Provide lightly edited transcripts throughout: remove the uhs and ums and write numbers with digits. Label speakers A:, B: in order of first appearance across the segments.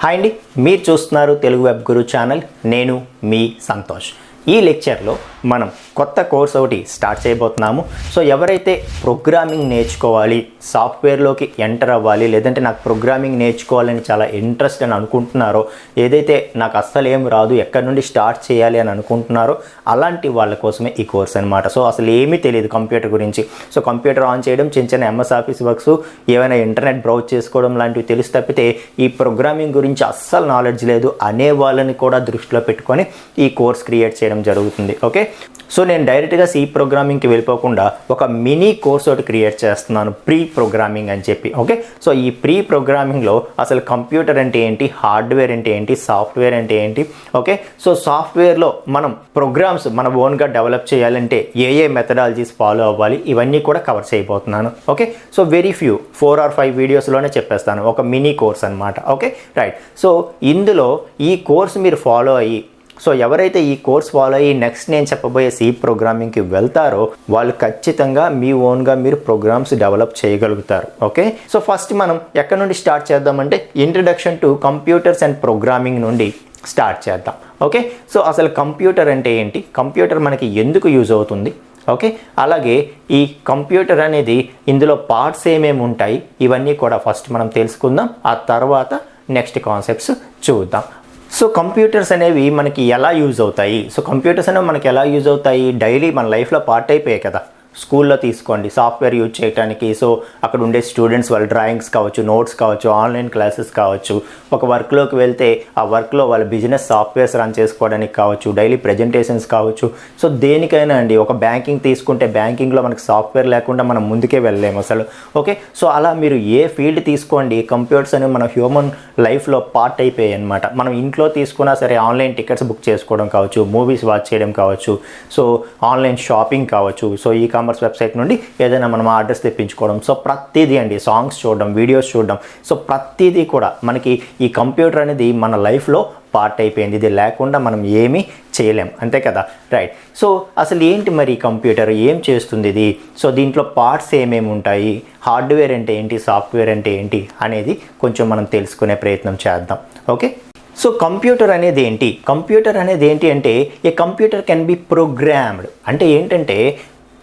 A: Hi అండి, మీరు చూస్తున్నారు తెలుగు వెబ్ గురు ఛానల్. నేను మీ సంతోష్. ఈ లెక్చర్లో మనం కొత్త కోర్స్ ఒకటి స్టార్ట్ చేయబోతున్నాము. సో ఎవరైతే ప్రోగ్రామింగ్ నేర్చుకోవాలి, సాఫ్ట్వేర్లోకి ఎంటర్ అవ్వాలి, లేదంటే నాకు ప్రోగ్రామింగ్ నేర్చుకోవాలని చాలా ఇంట్రెస్ట్ అని అనుకుంటున్నారో, ఏదైతే నాకు అస్సలు ఏం రాదు, ఎక్కడి నుండి స్టార్ట్ చేయాలి అని అనుకుంటున్నారో అలాంటి వాళ్ళ కోసమే ఈ కోర్స్ అనమాట. సో అసలు ఏమీ తెలియదు కంప్యూటర్ గురించి. సో కంప్యూటర్ ఆన్ చేయడం, చిన్న చిన్న ఎంఎస్ ఆఫీస్ వర్క్స్, ఏమైనా ఇంటర్నెట్ బ్రౌజ్ చేసుకోవడం లాంటివి తెలిసి తప్పితే ఈ ప్రోగ్రామింగ్ గురించి అస్సలు నాలెడ్జ్ లేదు అనే వాళ్ళని కూడా దృష్టిలో పెట్టుకొని ఈ కోర్స్ క్రియేట్ చేయడం జరుగుతుంది. ఓకే, సో నేను డైరెక్ట్గా సి ప్రోగ్రామింగ్కి వెళ్ళిపోకుండా ఒక మినీ కోర్స్ ఒకటి క్రియేట్ చేస్తున్నాను, ప్రీ ప్రోగ్రామింగ్ అని చెప్పి. ఓకే, సో ఈ ప్రీ ప్రోగ్రామింగ్లో అసలు కంప్యూటర్ అంటే ఏంటి, హార్డ్వేర్ అంటే ఏంటి, సాఫ్ట్వేర్ అంటే ఏంటి. ఓకే, సో సాఫ్ట్వేర్లో మనం ప్రోగ్రామ్స్ మన ఓన్గా డెవలప్ చేయాలంటే ఏ మెథడాలజీస్ ఫాలో అవ్వాలి, ఇవన్నీ కూడా కవర్ చేయబోతున్నాను. Okay, so very few 4 or 5 వీడియోస్లోనే చెప్పేస్తాను, ఒక మినీ కోర్స్ అనమాట. Okay right. సో ఇందులో ఈ కోర్స్ మీరు ఫాలో అయ్యి, సో ఎవరైతే ఈ కోర్స్ ఫాలో అయ్యి నెక్స్ట్ నేను చెప్పబోయే సి ప్రోగ్రామింగ్కి వెళ్తారో వాళ్ళు ఖచ్చితంగా మీ ఓన్గా మీరు ప్రోగ్రామ్స్ డెవలప్ చేయగలుగుతారు. ఓకే, సో ఫస్ట్ మనం ఎక్కడి నుండి స్టార్ట్ చేద్దామంటే introduction to computers and programming నుండి స్టార్ట్ చేద్దాం. ఓకే, సో అసలు కంప్యూటర్ అంటే ఏంటి, కంప్యూటర్ మనకి ఎందుకు యూజ్ అవుతుంది, ఓకే, అలాగే ఈ కంప్యూటర్ అనేది ఇందులో పార్ట్స్ ఏమేమి ఉంటాయి, ఇవన్నీ కూడా ఫస్ట్ మనం తెలుసుకుందాం. ఆ తర్వాత నెక్స్ట్ కాన్సెప్ట్స్ చూద్దాం. సో కంప్యూటర్స్ అనేవి మనకి ఎలా యూజ్ అవుతాయి, సో కంప్యూటర్స్ అనేవి మనకి ఎలా యూజ్ అవుతాయి, డైలీ మన లైఫ్లో పార్ట్ అయిపోయాయి కదా. స్కూల్లో తీసుకోండి, సాఫ్ట్వేర్ యూజ్ చేయడానికి, సో అక్కడ ఉండే స్టూడెంట్స్ వాళ్ళ డ్రాయింగ్స్ కావచ్చు, నోట్స్ కావచ్చు, ఆన్లైన్ క్లాసెస్ కావచ్చు, ఒక వర్క్లోకి వెళ్తే ఆ వర్క్లో వాళ్ళ బిజినెస్ సాఫ్ట్వేర్స్ రన్ చేసుకోవడానికి కావచ్చు, డైలీ ప్రజెంటేషన్స్ కావచ్చు. సో దేనికైనా అండి, ఒక బ్యాంకింగ్ తీసుకుంటే బ్యాంకింగ్లో మనకు సాఫ్ట్వేర్ లేకుండా మనం ముందుకే వెళ్ళలేము అసలు. ఓకే, సో అలా మీరు ఏ ఫీల్డ్ తీసుకోండి, కంప్యూటర్స్ అనేవి మన హ్యూమన్ లైఫ్లో పార్ట్ అయిపోయాయి అనమాట. మనం ఇంట్లో తీసుకున్నా సరే ఆన్లైన్ టికెట్స్ బుక్ చేసుకోవడం కావచ్చు, మూవీస్ వాచ్ చేయడం కావచ్చు, సో ఆన్లైన్ షాపింగ్ కావచ్చు, సో ఈ కామర్స్ వెబ్సైట్ నుండి ఏదైనా మనం ఆర్డర్స్ తెప్పించుకోవడం, సో ప్రతిదీ అండి, సాంగ్స్ చూడడం, వీడియోస్ చూడడం, సో ప్రతిదీ కూడా మనకి ఈ కంప్యూటర్ అనేది మన లైఫ్లో పార్ట్ అయిపోయింది. ఇది లేకుండా మనం ఏమీ చేయలేం, అంతే కదా. రైట్. సో అసలు ఏంటి మరి కంప్యూటర్ ఏం చేస్తుంది ఇది, సో దీంట్లో పార్ట్స్ ఏమేమి ఉంటాయి, హార్డ్వేర్ అంటే ఏంటి, సాఫ్ట్వేర్ అంటే ఏంటి అనేది కొంచెం మనం తెలుసుకునే ప్రయత్నం చేద్దాం. ఓకే, సో కంప్యూటర్ అనేది ఏంటి, కంప్యూటర్ అనేది ఏంటి అంటే ఏ కంప్యూటర్ కెన్ బి ప్రోగ్రామ్డ్. అంటే ఏంటంటే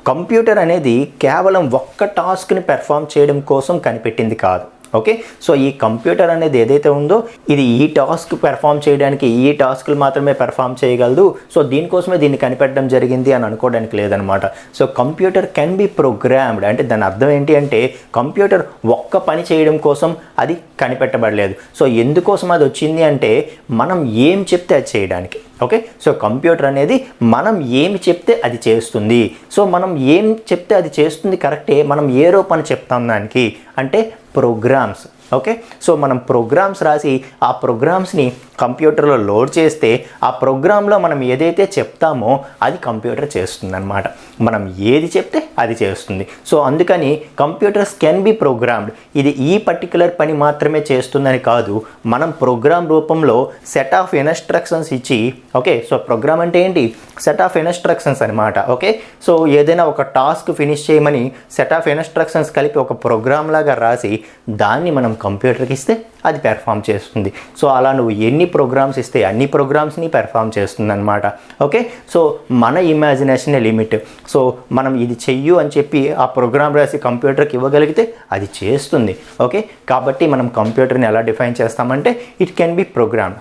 A: కంప్యూటర్ అనేది కేవలం ఒక్క టాస్క్ని పెర్ఫామ్ చేయడం కోసం కనిపెట్టింది కాదు. ఓకే, సో ఈ కంప్యూటర్ అనేది ఏదైతే ఉందో ఇది ఈ టాస్క్ పెర్ఫామ్ చేయడానికి ఈ టాస్క్లు మాత్రమే పెర్ఫామ్ చేయగలదు, సో దీనికోసమే దీన్ని కనిపెట్టడం జరిగింది అని అనుకోవడానికి లేదనమాట. So computer can be programmed అంటే దాని అర్థం ఏంటి అంటే కంప్యూటర్ ఒక్క పని చేయడం కోసం అది కనిపెట్టబడలేదు. సో ఎందుకోసం అది వచ్చింది అంటే మనం ఏం చెప్తే అది చేయడానికి. ఓకే, సో కంప్యూటర్ అనేది మనం ఏమి చెప్తే అది చేస్తుంది. సో మనం ఏం చెప్తే అది చేస్తుంది కరెక్టే, మనం ఏ రూపాన్ని చెప్తాం దానికి అంటే ప్రోగ్రామ్స్. ఓకే, సో మనం ప్రోగ్రామ్స్ రాసి ఆ ప్రోగ్రామ్స్ని కంప్యూటర్లో లోడ్ చేస్తే ఆ ప్రోగ్రాంలో మనం ఏదైతే చెప్తామో అది కంప్యూటర్ చేస్తుంది అనమాట. మనం ఏది చెప్తే అది చేస్తుంది. సో అందుకని కంప్యూటర్స్ కెన్ బి ప్రోగ్రామ్డ్. ఇది ఈ పర్టికులర్ పని మాత్రమే చేస్తుందని కాదు, మనం ప్రోగ్రామ్ రూపంలో సెట్ ఆఫ్ ఇన్స్ట్రక్షన్స్ ఇచ్చి, ఓకే, సో ప్రోగ్రామ్ అంటే ఏంటి, సెట్ ఆఫ్ ఇన్స్ట్రక్షన్స్ అనమాట. ఓకే, సో ఏదైనా ఒక టాస్క్ ఫినిష్ చేయమని సెట్ ఆఫ్ ఇన్స్ట్రక్షన్స్ కలిపి ఒక ప్రోగ్రామ్ లాగా రాసి దాన్ని మనం కంప్యూటర్కి ఇస్తే అది పెర్ఫామ్ చేస్తుంది. సో అలా నువ్వు ఎన్ని ప్రోగ్రామ్స్ ఇస్తే అన్ని ప్రోగ్రామ్స్ని పెర్ఫామ్ చేస్తుంది అనమాట. ఓకే, సో మన ఇమాజినేషనే లిమిట్. సో మనం ఇది చెయ్యు అని చెప్పి ఆ ప్రోగ్రామ్ రాసి కంప్యూటర్కి ఇవ్వగలిగితే అది చేస్తుంది. ఓకే, కాబట్టి మనం కంప్యూటర్ని ఎలా డిఫైన్ చేస్తామంటే it can be programmed.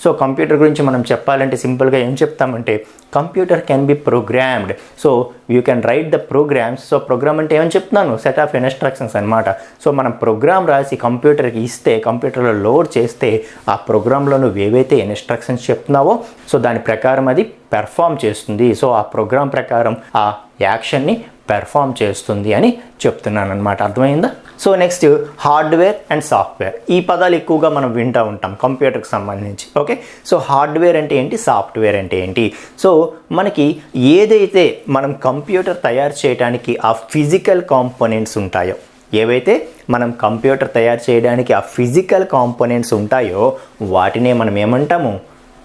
A: So computer గురించి మనం చెప్పాలంటే సింపుల్గా ఏం చెప్తామంటే computer can be programmed. So you can write the programs. So program అంటే ఏమని చెప్తున్నాను, సెట్ ఆఫ్ ఇన్స్ట్రక్షన్స్ అనమాట. సో మనం ప్రోగ్రామ్ రాసి కంప్యూటర్కి ఇస్తే, కంప్యూటర్లో లోడ్ చేస్తే ఆ ప్రోగ్రాంలో నువ్వు ఏవైతే ఇన్స్ట్రక్షన్స్ చెప్తున్నావో సో దాని ప్రకారం అది పెర్ఫామ్ చేస్తుంది. సో ఆ ప్రోగ్రామ్ ప్రకారం ఆ యాక్షన్ని పెర్ఫామ్ చేస్తుంది అని చెప్తున్నాను అనమాట. అర్థమైందా? So next hardware and software, ఈ పదాలు ఎక్కువగా మనం వింటూ ఉంటాం కంప్యూటర్కి సంబంధించి. ఓకే, సో హార్డ్వేర్ అంటే ఏంటి, సాఫ్ట్వేర్ అంటే ఏంటి. సో మనకి ఏదైతే మనం కంప్యూటర్ తయారు చేయడానికి ఆ ఫిజికల్ కాంపోనెంట్స్ ఉంటాయో, ఏవైతే మనం కంప్యూటర్ తయారు చేయడానికి ఆ ఫిజికల్ కాంపోనెంట్స్ ఉంటాయో వాటినే మనం ఏమంటాము,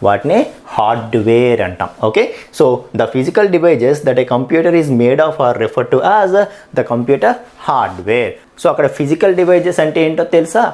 A: వాటినే హార్డ్వేర్ అంటాం. Okay, so the physical devices that a computer is made of are refer to as the computer hardware. So అక్కడ ఫిజికల్ డివైజెస్ అంటే ఏంటో తెలుసా,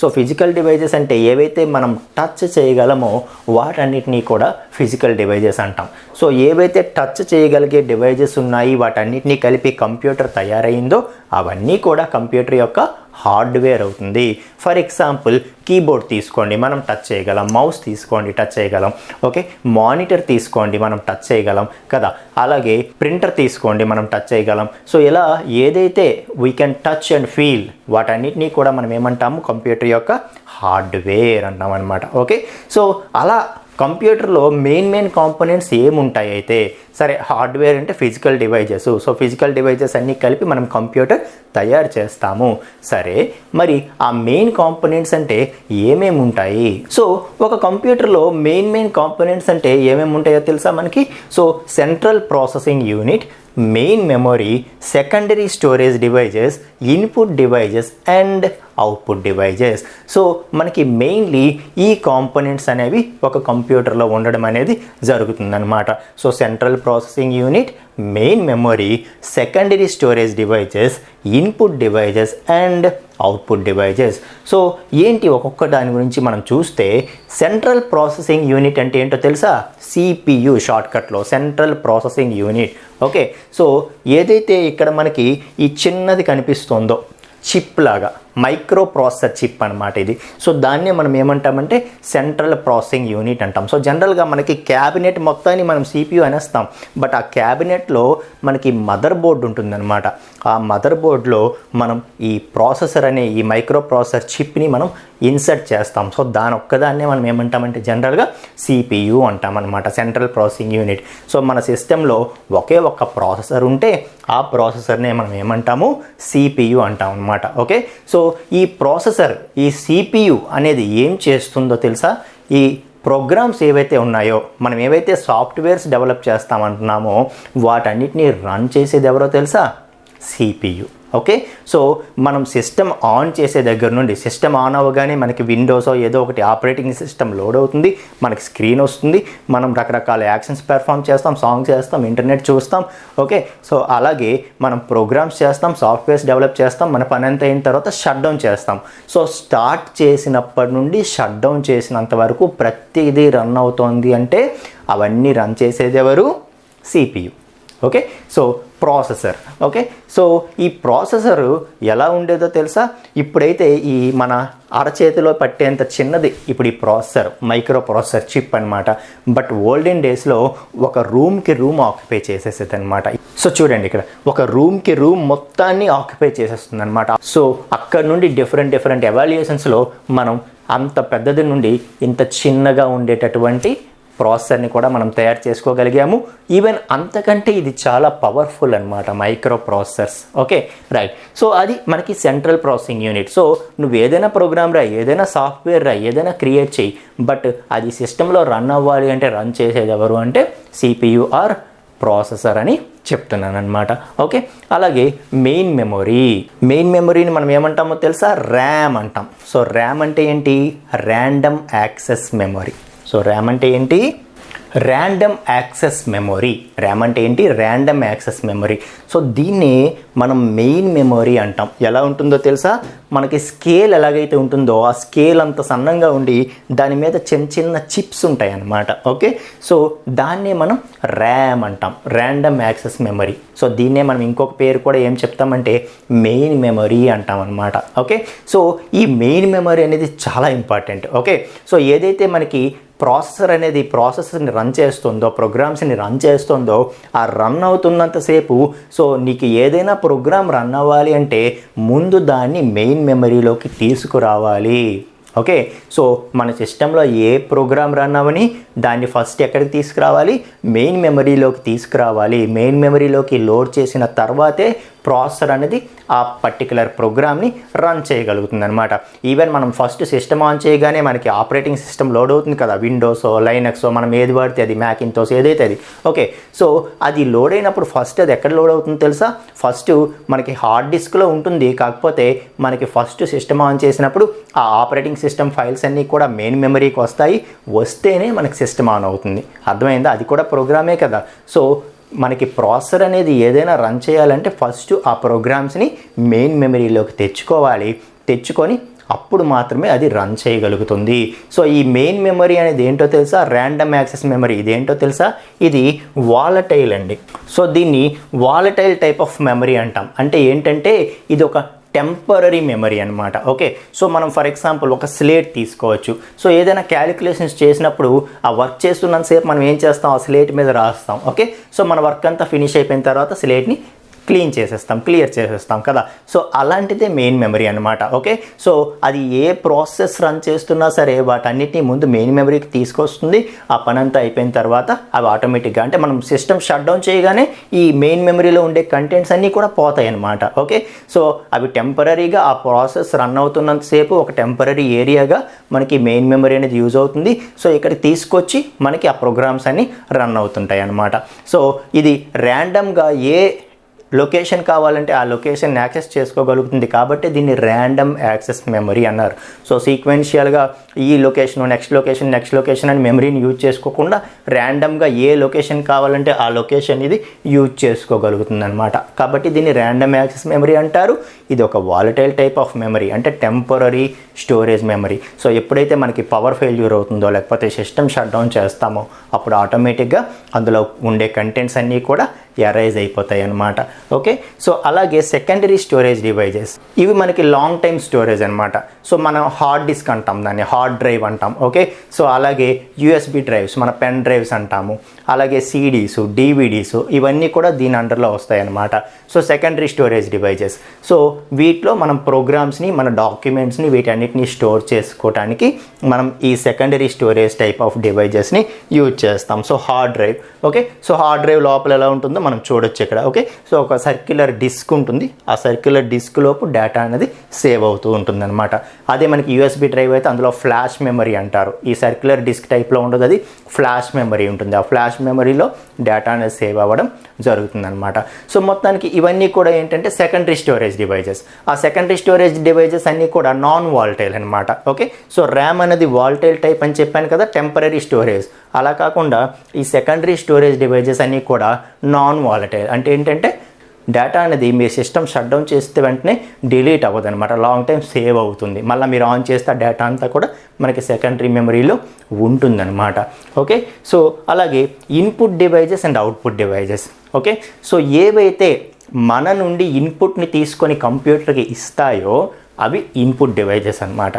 A: సో ఫిజికల్ డివైజెస్ అంటే ఏవైతే మనం టచ్ చేయగలమో వాటన్నిటినీ కూడా ఫిజికల్ డివైజెస్ అంటాం. సో ఏవైతే టచ్ చేయగలిగే డివైజెస్ ఉన్నాయి వాటన్నిటినీ కలిపి కంప్యూటర్ తయారైందో అవన్నీ కూడా కంప్యూటర్ యొక్క హార్డ్వేర్ అవుతుంది. ఫర్ ఎగ్జాంపుల్ కీబోర్డ్ తీసుకోండి, మనం టచ్ చేయగలం. మౌస్ తీసుకోండి, టచ్ చేయగలం. ఓకే, మానిటర్ తీసుకోండి, మనం టచ్ చేయగలం కదా. అలాగే ప్రింటర్ తీసుకోండి, మనం టచ్ చేయగలం. సో ఇలా ఏదైతే we can touch and feel వాటన్నిటినీ కూడా మనం ఏమంటాము, కంప్యూటర్ యొక్క హార్డ్వేర్ అంటాం అనమాట. ఓకే, సో అలా కంప్యూటర్లో మెయిన్ కాంపోనెంట్స్ ఏముంటాయి అయితే, సరే హార్డ్వేర్ అంటే physical devices. So physical devices అన్నీ కలిపి మనం కంప్యూటర్ తయారు చేస్తాము. సరే, మరి ఆ మెయిన్ కాంపోనెంట్స్ అంటే ఏమేమి ఉంటాయి? సో ఒక కంప్యూటర్లో మెయిన్ కాంపోనెంట్స్ అంటే ఏమేమి ఉంటాయో తెలుసా మనకి? So central processing unit, main memory, secondary storage devices, input devices and output devices. So మనకి మెయిన్లీ ఈ కాంపోనెంట్స్ అనేవి ఒక కంప్యూటర్లో ఉండడం అనేది జరుగుతుందన్నమాట. So central processing unit, main memory, secondary storage devices, input devices and output devices. So ఏంటి ఒక్కొక్క దాని గురించి మనం చూస్తే, సెంట్రల్ ప్రాసెసింగ్ యూనిట్ అంటే ఏంటో తెలుసా? CPU షార్ట్కట్లో central processing unit. Okay, so ఏదైతే ఇక్కడ మనకి ఈ చిన్నది కనిపిస్తుందో చిప్ లాగా, మైక్రో ప్రాసెసర్ చిప్ అనమాట ఇది. సో దాన్నే మనం ఏమంటామంటే సెంట్రల్ ప్రాసెసింగ్ యూనిట్ అంటాం. సో జనరల్గా మనకి క్యాబినెట్ మొత్తాన్ని మనం CPU అనేస్తాం, బట్ ఆ క్యాబినెట్లో మనకి మదర్ బోర్డు ఉంటుందన్నమాట. ఆ మదర్ బోర్డులో మనం ఈ ప్రాసెసర్ అనే ఈ మైక్రో ప్రాసెసర్ చిప్ని మనం ఇన్సర్ట్ చేస్తాం. సో దాని ఒక్కదాన్నే మనం ఏమంటామంటే జనరల్గా CPU అంటాం అనమాట, సెంట్రల్ ప్రాసెసింగ్ యూనిట్. సో మన సిస్టంలో ఒకే ఒక్క ప్రాసెసర్ ఉంటే ఆ ప్రాసెసర్నే మనం ఏమంటాము, CPU అంటాం అనమాట. ఓకే, సో ఈ ప్రాసెసర్, ఈ CPU అనేది ఏం చేస్తుందో తెలుసా? ఈ ప్రోగ్రామ్స్ ఏవైతే ఉన్నాయో, మనం ఏవైతే సాఫ్ట్వేర్స్ డెవలప్ చేస్తామంటున్నామో వాటన్నిటిని రన్ చేసేది ఎవరో తెలుసా? CPU. ఓకే, సో మనం సిస్టమ్ ఆన్ చేసే దగ్గర నుండి, సిస్టమ్ ఆన్ అవ్వగానే మనకి విండోస్ ఏదో ఒకటి ఆపరేటింగ్ సిస్టమ్ లోడ్ అవుతుంది, మనకి స్క్రీన్ వస్తుంది, మనం రకరకాల యాక్షన్స్ పెర్ఫామ్ చేస్తాం, సాంగ్స్ చేస్తాం, ఇంటర్నెట్ చూస్తాం. ఓకే, సో అలాగే మనం ప్రోగ్రామ్స్ చేస్తాం, సాఫ్ట్వేర్స్ డెవలప్ చేస్తాం, మన పని అంతా అయిన తర్వాత షట్ డౌన్ చేస్తాం. సో స్టార్ట్ చేసినప్పటి నుండి షట్ డౌన్ చేసినంత వరకు ప్రతిదీ రన్ అవుతోంది అంటే అవన్నీ రన్ చేసేది ఎవరు? CPU. Okay, so processor. Okay, so ఈ ప్రాసెసర్ ఎలా ఉండేదో తెలుసా? ఇప్పుడైతే ఈ మన అరచేతిలో పట్టేంత చిన్నది ఇప్పుడు ఈ ప్రాసెసర్, మైక్రో ప్రాసెసర్ చిప్ అనమాట. బట్ ఓల్డెన్ డేస్లో ఒక రూమ్కి రూమ్ ఆక్యుపై చేసేసేది అనమాట. సో చూడండి, ఇక్కడ ఒక రూమ్కి రూమ్ మొత్తాన్ని ఆక్యుపై చేసేస్తుంది అనమాట. సో అక్కడ నుండి డిఫరెంట్ ఎవాల్యుయేషన్స్లో మనం అంత పెద్దది నుండి ఇంత చిన్నగా ఉండేటటువంటి ప్రాసెసర్ని కూడా మనం తయారు చేసుకోగలిగాము. ఈవెన్ అంతకంటే ఇది చాలా పవర్ఫుల్ అనమాట, micro processors. Okay, right. So అది మనకి సెంట్రల్ ప్రాసెసింగ్ యూనిట్. సో నువ్వు ఏదైనా ప్రోగ్రామ్ రా, ఏదైనా సాఫ్ట్వేర్ రా, ఏదైనా క్రియేట్ చేయి, బట్ అది సిస్టంలో రన్ అవ్వాలి అంటే రన్ చేసేది ఎవరు అంటే CPU ఆర్ ప్రాసెసర్ అని చెప్తున్నాను అనమాట. ఓకే, అలాగే మెయిన్ మెమొరీని మనం ఏమంటామో తెలుసా? ర్యామ్ అంటాం. సో ర్యామ్ అంటే ఏంటి? Random access memory. So RAM అంటే ఏంటి? Random access memory. ర్యామ్ అంటే ఏంటి? Random access memory. సో దీన్ని మనం మెయిన్ మెమొరీ అంటాం. ఎలా ఉంటుందో తెలుసా? మనకి స్కేల్ ఎలాగైతే ఉంటుందో ఆ స్కేల్ అంత సన్నంగా ఉండి దాని మీద చిన్న చిప్స్ ఉంటాయి అన్నమాట. ఓకే, సో దాన్నే మనం ర్యామ్ అంటాం, ర్యాండమ్ యాక్సెస్ మెమొరీ. సో దీన్నే మనం ఇంకొక పేరు కూడా ఏం చెప్తామంటే మెయిన్ మెమొరీ అంటాం అనమాట. ఓకే, సో ఈ మెయిన్ మెమొరీ అనేది చాలా ఇంపార్టెంట్. ఓకే, సో ఏదైతే మనకి ప్రాసెసర్ అనేది ప్రాసెసర్ని రన్ చేస్తుందో, ప్రోగ్రామ్స్ని రన్ చేస్తుందో, ఆ రన్ అవుతున్నంతసేపు సో నీకు ఏదైనా ప్రోగ్రామ్ రన్ అవ్వాలి అంటే ముందు దాన్ని మెయిన్ మెమరీలోకి తీసుకురావాలి. ఓకే, సో మన సిస్టంలో ఏ ప్రోగ్రామ్ రన్ అవ్వని దాన్ని ఫస్ట్ ఎక్కడికి తీసుకురావాలి? మెయిన్ మెమరీలోకి తీసుకురావాలి. మెయిన్ మెమరీలోకి లోడ్ చేసిన తర్వాతే ప్రాసెసర్ అనేది ఆ పర్టికులర్ ప్రోగ్రామ్ని రన్ చేయగలుగుతుంది అనమాట. ఈవెన్ మనం ఫస్ట్ సిస్టమ్ ఆన్ చేయగానే మనకి ఆపరేటింగ్ సిస్టమ్ లోడ్ అవుతుంది కదా, విండోస్, లైనక్స్, మనం ఏది వాడితే అది, మ్యాకింటోస్ ఏదైతే అది. ఓకే, సో అది లోడ్ అయినప్పుడు ఫస్ట్ అది ఎక్కడ లోడ్ అవుతుందో తెలుసా? ఫస్ట్ మనకి హార్డ్ డిస్క్లో ఉంటుంది. కాకపోతే మనకి ఫస్ట్ సిస్టమ్ ఆన్ చేసినప్పుడు ఆ ఆపరేటింగ్ సిస్టమ్ ఫైల్స్ అన్నీ కూడా మెయిన్ మెమరీకి వస్తేనే మనకి సిస్టమ్ ఆన్ అవుతుంది. అర్థమైందా? అది కూడా ప్రోగ్రామే కదా. సో మనకి ప్రాసెసర్ అనేది ఏదైనా రన్ చేయాలంటే ఫస్ట్ ఆ ప్రోగ్రామ్స్ని మెయిన్ మెమరీలోకి తెచ్చుకొని అప్పుడు మాత్రమే అది రన్ చేయగలుగుతుంది. సో ఈ మెయిన్ మెమరీ అనేది ఏంటో తెలుసా? Random access memory. ఇదేంటో తెలుసా? ఇది వాలటైల్ అండి. సో దీన్ని వాలటైల్ టైప్ ఆఫ్ మెమరీ అంటాం. అంటే ఏంటంటే ఇది ఒక టెంపరరీ మెమరీ అనమాట. ఓకే, సో మనం ఫర్ ఎగ్జాంపుల్ ఒక స్లేట్ తీసుకోవచ్చు. సో ఏదైనా క్యాలిక్యులేషన్స్ చేసినప్పుడు ఆ వర్క్ చేస్తున్నంతసేపు మనం ఏం చేస్తాం? ఆ స్లేట్ మీద రాస్తాం. ఓకే, సో మన వర్క్ అంతా ఫినిష్ అయిపోయిన తర్వాత స్లేట్ని క్లియర్ చేసేస్తాం కదా. సో అలాంటిదే మెయిన్ మెమరీ అనమాట. ఓకే, సో అది ఏ ప్రాసెస్ రన్ చేస్తున్నా సరే వాటన్నిటిని ముందు మెయిన్ మెమరీకి తీసుకొస్తుంది. ఆ పని అంతా అయిపోయిన తర్వాత అవి ఆటోమేటిక్గా, అంటే మనం సిస్టమ్ షట్ డౌన్ చేయగానే ఈ మెయిన్ మెమరీలో ఉండే కంటెంట్స్ అన్నీ కూడా పోతాయి అనమాట. ఓకే, సో అవి టెంపరీగా ఆ ప్రాసెస్ రన్ అవుతున్నంతసేపు ఒక టెంపరీ ఏరియాగా మనకి మెయిన్ మెమరీ అనేది యూజ్ అవుతుంది. సో ఇక్కడికి తీసుకొచ్చి మనకి ఆ ప్రోగ్రామ్స్ అన్నీ రన్ అవుతుంటాయి అనమాట. సో ఇది ర్యాండమ్గా ఏ లొకేషన్ కావాలంటే ఆ లొకేషన్ యాక్సెస్ చేసుకోగలుగుతుంది కాబట్టి దీన్ని ర్యాండమ్ యాక్సెస్ మెమరీ అన్నారు. సో సీక్వెన్షియల్గా ఈ లొకేషన్ నెక్స్ట్ లొకేషన్ అని మెమరీని యూజ్ చేసుకోకుండా ర్యాండమ్గా ఏ లొకేషన్ కావాలంటే ఆ లొకేషన్ ఇది యూజ్ చేసుకోగలుగుతుంది అనమాట. కాబట్టి దీన్ని ర్యాండమ్ యాక్సెస్ మెమరీ అంటారు. ఇది ఒక వాలటైల్ టైప్ ఆఫ్ మెమరీ, అంటే టెంపరరీ స్టోరేజ్ మెమరీ. సో ఎప్పుడైతే మనకి పవర్ ఫెయిల్యూర్ అవుతుందో లేకపోతే సిస్టమ్ షట్ డౌన్ చేస్తామో అప్పుడు ఆటోమేటిక్గా అందులో ఉండే కంటెంట్స్ అన్నీ కూడా ఎరైజ్ అయిపోతాయి అన్నమాట. ఓకే, సో అలాగే సెకండరీ స్టోరేజ్ డివైజెస్ ఇవి మనకి లాంగ్ టైమ్ స్టోరేజ్ అనమాట. సో మనం హార్డ్ డిస్క్ అంటాం, దాన్ని హార్డ్ డ్రైవ్ అంటాం. ఓకే, సో అలాగే యూఎస్బి డ్రైవ్స్ మన పెన్ డ్రైవ్స్ అంటాము. అలాగే సిడీస్, డివిడీస్ ఇవన్నీ కూడా దీని అండర్లో వస్తాయి అన్నమాట. So secondary storage devices. So వీటిలో మనం ప్రోగ్రామ్స్ని, మన డాక్యుమెంట్స్ని, వీటన్నిటిని స్టోర్ చేసుకోవడానికి మనం ఈ సెకండరీ స్టోరేజ్ టైప్ ఆఫ్ డివైజెస్ని యూజ్ చేస్తాం. So hard drive. Okay, so hard drive లోపల ఎలా ఉంటుందో మనం చూడొచ్చు ఇక్కడ. ఓకే, సో ఒక సర్క్యులర్ డిస్క్ ఉంటుంది. ఆ సర్క్యులర్ డిస్క్ లోపు డేటా అనేది సేవ్ అవుతూ ఉంటుంది అనమాట. అదే మనకి యూఎస్బి డ్రైవ్ అయితే అందులో ఫ్లాష్ మెమరీ అంటారు. ఈ సర్క్యులర్ డిస్క్ టైప్లో ఉండదు, అది ఫ్లాష్ మెమరీ ఉంటుంది. ఆ ఫ్లాష్ మెమరీలో డేటా అనేది సేవ్ అవ్వడం జరుగుతుంది అనమాట. సో మొత్తానికి ఇవన్నీ కూడా ఏంటంటే సెకండరీ స్టోరేజ్ డివైజెస్. ఆ సెకండరీ స్టోరేజ్ డివైజెస్ అన్నీ కూడా నాన్ వాలటైల్ అనమాట. ఓకే, సో ర్యామ్ అనేది వాలటైల్ టైప్ అని చెప్పాను కదా, టెంపరరీ స్టోరేజ్. అలా కాకుండా ఈ సెకండరీ స్టోరేజ్ డివైజెస్ అన్నీ కూడా నాన్ వాలటైల్. అంటే ఏంటంటే డేటా అనేది మీ సిస్టమ్ షట్ డౌన్ చేస్తే వెంటనే డిలీట్ అవ్వదు అనమాట, లాంగ్ టైం సేవ్ అవుతుంది. మళ్ళీ మీరు ఆన్ చేస్తే ఆ డేటా అంతా కూడా మనకి సెకండరీ మెమరీలో ఉంటుందన్నమాట. ఓకే, సో అలాగే input devices and output devices. Okay, so ఏవైతే మన నుండి ఇన్పుట్ని తీసుకొని కంప్యూటర్కి ఇస్తాయో అవి ఇన్పుట్ డివైజెస్ అన్నమాట.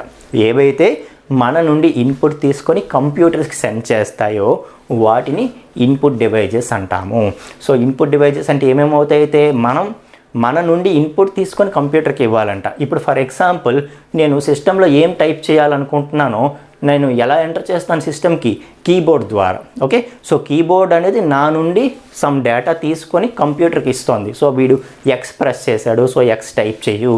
A: ఏవైతే మన నుండి ఇన్పుట్ తీసుకొని కంప్యూటర్స్కి సెండ్ చేస్తాయో వాటిని ఇన్పుట్ డివైజెస్ అంటాము. సో ఇన్పుట్ డివైజెస్ అంటే ఏమేమవుతాయితే మన నుండి ఇన్పుట్ తీసుకొని కంప్యూటర్కి ఇవ్వాలంట. ఇప్పుడు ఫర్ ఎగ్జాంపుల్ నేను సిస్టంలో ఏం టైప్ చేయాలనుకుంటున్నానో నేను ఎలా ఎంటర్ చేస్తాను సిస్టమ్కి? కీబోర్డ్ ద్వారా. ఓకే, సో కీబోర్డ్ అనేది నా నుండి సమ్ డేటా తీసుకొని కంప్యూటర్కి ఇస్తుంది. సో వీడు ఎక్స్ ప్రెస్ చేశాడు, సో ఎక్స్ టైప్ చేయు,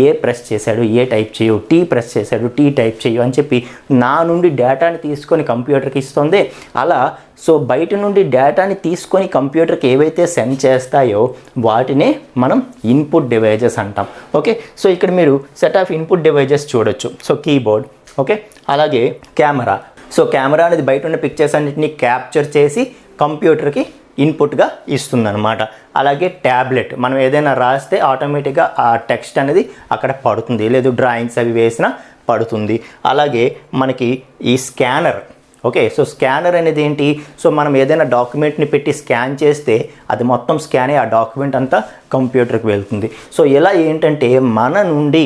A: ఏ ప్రెస్ చేశాడు, ఏ టైప్ చేయు, టీ ప్రెస్ చేశాడు, టీ టైప్ చేయు అని చెప్పి నా నుండి డేటాని తీసుకొని కంప్యూటర్కి ఇస్తుంది. అలా సో బయట నుండి డేటాని తీసుకొని కంప్యూటర్కి ఏవైతే సెండ్ చేస్తాయో వాటినే మనం ఇన్పుట్ డివైజెస్ అంటాం. ఓకే, సో ఇక్కడ మీరు సెట్ ఆఫ్ ఇన్పుట్ డివైజెస్ చూడొచ్చు. సో కీబోర్డ్, ఓకే, అలాగే కెమెరా. సో కెమెరా అనేది బయట ఉన్న పిక్చర్స్ అన్నింటినీ క్యాప్చర్ చేసి కంప్యూటర్కి ఇన్పుట్గా ఇస్తుందన్నమాట. అలాగే ట్యాబ్లెట్, మనం ఏదైనా రాస్తే ఆటోమేటిక్గా ఆ టెక్స్ట్ అనేది అక్కడ పడుతుంది, లేదు డ్రాయింగ్స్ అవి వేసినా పడుతుంది. అలాగే మనకి ఈ స్కానర్. ఓకే, సో స్కానర్ అనేది ఏంటి? సో మనం ఏదైనా డాక్యుమెంట్ని పెట్టి స్కాన్ చేస్తే అది మొత్తం స్కాన్ అయ్యి ఆ డాక్యుమెంట్ అంతా కంప్యూటర్కి వెళ్తుంది. సో ఇలా ఏంటంటే మన నుండి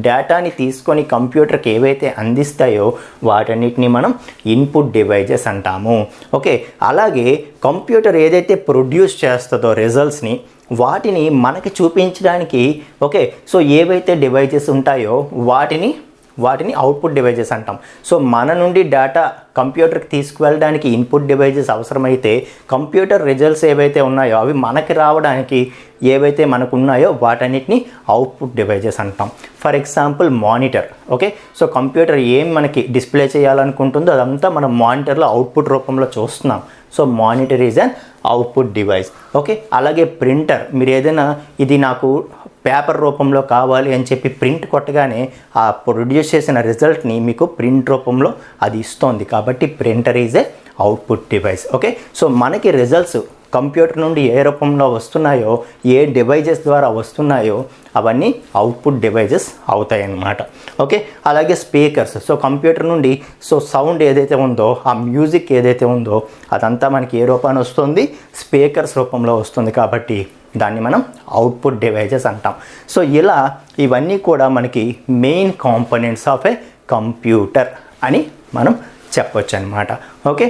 A: డేటాని తీసుకొని కంప్యూటర్కి ఏవైతే అందిస్తాయో వాటన్నిటిని మనం ఇన్పుట్ డివైజెస్ అంటాము. ఓకే, అలాగే కంప్యూటర్ ఏదైతే ప్రొడ్యూస్ చేస్తుందో రిజల్ట్స్ని వాటిని మనకి చూపించడానికి ఓకే సో ఏవైతే డివైజెస్ ఉంటాయో వాటిని అవుట్పుట్ డివైజెస్ అంటాం. సో మన నుండి డేటా కంప్యూటర్కి తీసుకువెళ్ళడానికి ఇన్పుట్ డివైజెస్ అవసరమైతే కంప్యూటర్ రిజల్ట్స్ ఏవైతే ఉన్నాయో అవి మనకి రావడానికి ఏవైతే మనకు ఉన్నాయో వాటన్నిటిని అవుట్పుట్ డివైజెస్ అంటాం. For example monitor. Okay, so computer ఏం మనకి డిస్ప్లే చేయాలనుకుంటుందో అదంతా మనం మానిటర్లో అవుట్పుట్ రూపంలో చూస్తున్నాం. So monitor is an output device. Okay, అలాగే ప్రింటర్. మీరు ఏదైనా ఇది నాకు పేపర్ రూపంలో కావాలి అని చెప్పి ప్రింట్ కొట్టగానే ఆ ప్రొడ్యూస్ చేసిన రిజల్ట్ని మీకు ప్రింట్ రూపంలో అది ఇస్తుంది. కాబట్టి printer is a output device. Okay, so మనకి రిజల్ట్స్ కంప్యూటర్ నుండి ఏ రూపంలో వస్తున్నాయో, ఏ డివైజెస్ ద్వారా వస్తున్నాయో అవన్నీ అవుట్పుట్ డివైజెస్ అవుతాయి అన్నమాట. ఓకే, అలాగే స్పీకర్స్. సో కంప్యూటర్ నుండి సౌండ్ ఏదైతే ఉందో, ఆ మ్యూజిక్ ఏదైతే ఉందో అదంతా మనకి ఏ రూపాన్ని వస్తుంది? స్పీకర్స్ రూపంలో వస్తుంది. కాబట్టి దాన్ని మనం అవుట్పుట్ డివైజెస్ అంటాం. సో ఇలా ఇవన్నీ కూడా మనకి main components of A computer అని మనం చెప్పొచ్చు అన్నమాట. ఓకే.